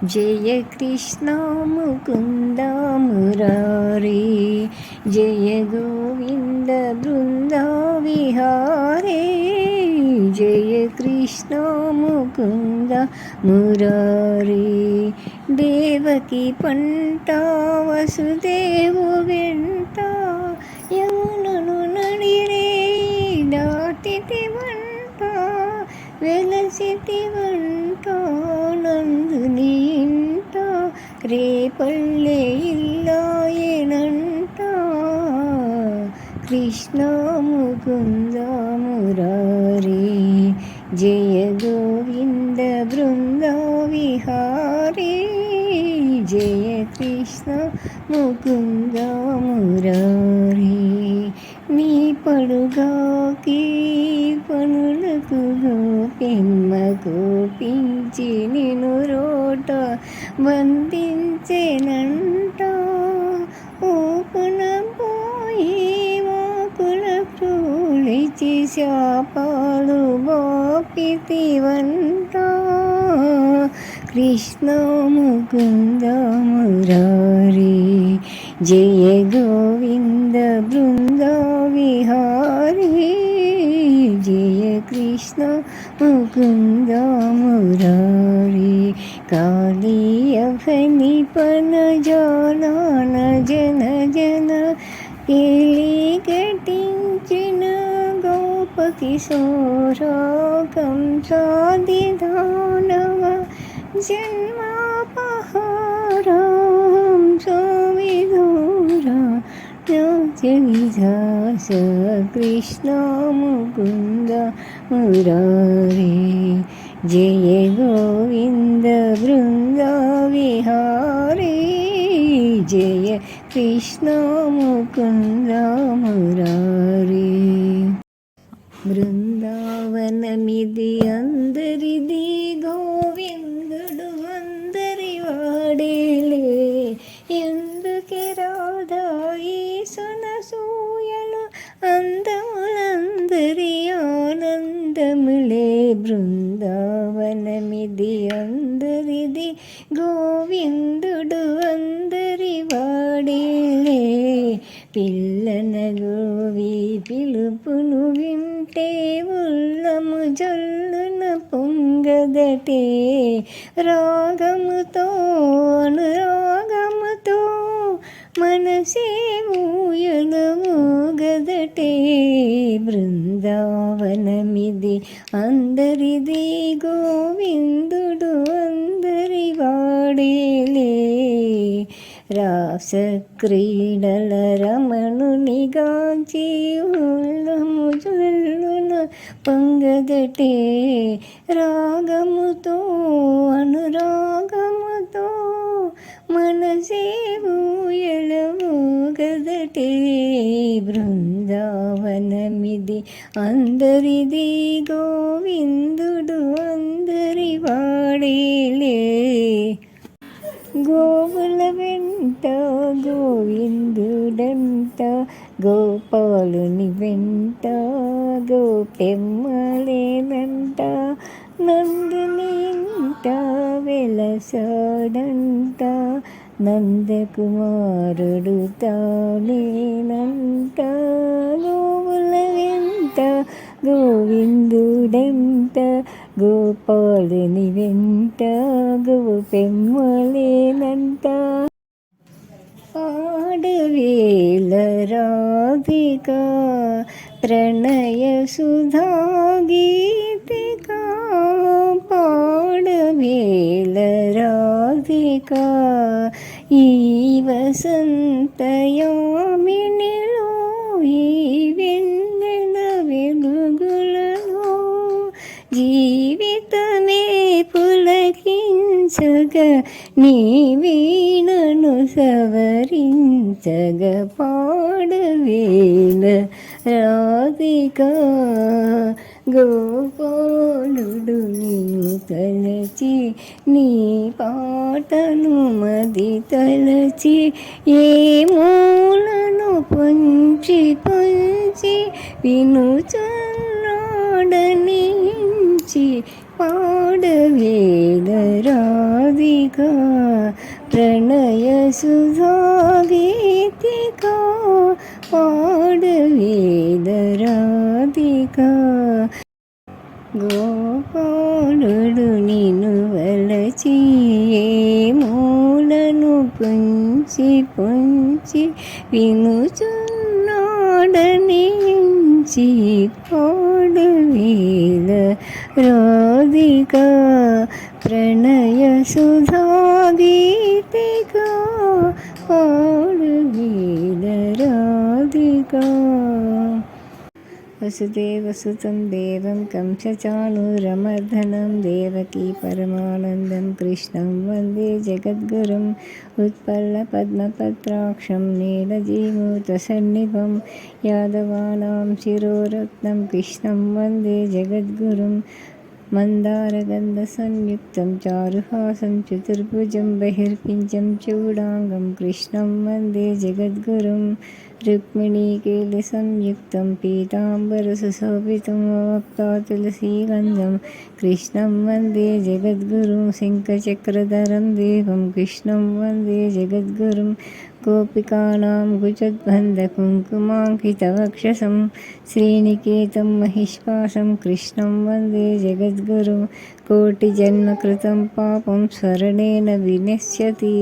जय कृष्ण मुकुंद मुरारी, जय गोविंद बृंद विहारी। जय कृष्ण मुकुंद मुरारी, देवकी पंट वसुदेवु वेंट, यमुननु नडिरे दाटितिवंट, వెలసితివంట నందుని ఇంట, రేపల్లె ఇల్లాయనంట। కృష్ణ ముకుంద మురారి, జయ గోవింద బృంద విహారీ। జయ కృష్ణ ముకుంద మురారి, నీ పడుగాకి పనులకు గోపెమ్మ కోపించి నిను రోట బంధించెనంట। ఓపున పోయి వాకుల క్రూలిచి శాపాలు బాపితివంట। కృష్ణ ముకుంద మురారి, జయ గోవింద బృంద విహారీ। జయ కృష్ణ ముకుంద మురారి, కాళీయఫని పన జాన జన జన, కేళి ఘటించిన గోప కిశోర కంసాది దానవ జన్మాపహారం స్వామిదూరా విధాస। కృష్ణ ముకుంద మురారి, జయ గోవింద బృంద విహారీ। జయ కృష్ణ ముకుంద మురారి, బృందావనమిది అందరిది, గోవిందుడు అందరి వాడేలే, ఎందుకే రాధా ఈసనసూయలు, అందములందరి ఆనందములే। బృందావనమిది అందరిది, గోవిందుడు అందరి వాడేలే, పిల్లన గోవి పిలుపును వింటే ఉల్లము జల్లున పొంగదటే, రాగముతో అనురాగముతో మనసే ఊయలమోగదటే। బృందావనమిది అందరిది, గోవిందుడు అందరి వాడేలే, రాస క్రీడల రమణునిగాంచి ఉల్లము జల్లున పొంగదటే, రాగముతో అనురాగముతో మనసే ఊయలమోగదటే। బృందావనమిది అందరిది, గోవిందుడు అందరి వాడేలే, గోవుల వెంట గోవిందుడంట, గోపాలుని వెంట గోపెమ్మలేనంట, నందుని ఇంట వెలసాడంట, నందకుమారుడు తానేనంట। గోవుల వెంట గోవిందుడంట, గోపాలుని వెంట గోపెమ్మలేనంట। పాడవేల రాధిక ప్రణయ సుధా గీతిక, పాడవేల రాధిక ఈ వసంతయామినిలో, ఈ వెన్నెల వెలుగులలో, జీవితమే పులకించగ నీ వీణను సవరించగ, పాడవేల రాధిక। గోపాలుడు నిన్ను తలచి, నీ పాటను మది తలచి, ఏ మూలను పొంచి పొంచి వినుచున్నాడని పాడవేల రా राधिका प्रणयसुधा गीतिका पाडवेद राधिका గోపాలుడు నిన్ను వలచి ఏ మూలను పొంచి పొంచి వినుచున్నాడనించి పాడవేల రాధిక ప్రణయ సుధా గీతిక పాడవేల రాధిక వసుదేవసుతం దేవం కంసచాణూరమర్దనం దేవకీ పరమానందం కృష్ణం వందే జగద్గురుం ఉత్పల్లపద్మపత్రాక్షం నీలజీమూతసన్నిభం యాదవానాం శిరోరత్నం కృష్ణం వందే జగద్గురుం మందారగంధసంయుక్తం చారుహాసం చతుర్భుజం బహిర్పించం చూడాంగం కృష్ణం వందే జగద్గురుం रुक्मिणीकेलिसंयुक्तं पीताम्बरसुशोभितं वक्ता तुलसीगन्धं कृष्णं वन्दे जगद्गुरुं शङ्खचक्रधरं देवं कृष्णं वन्दे जगद्गुरुं गोपिकानां कुचद्बन्धकुङ्कुमाङ्कितवक्षसं श्रीनिकेतं महिष्पाशं कृष्णं वन्दे जगद्गुरुं कोटिजन्मकृतं पापं स्मरणेन विनश्यति।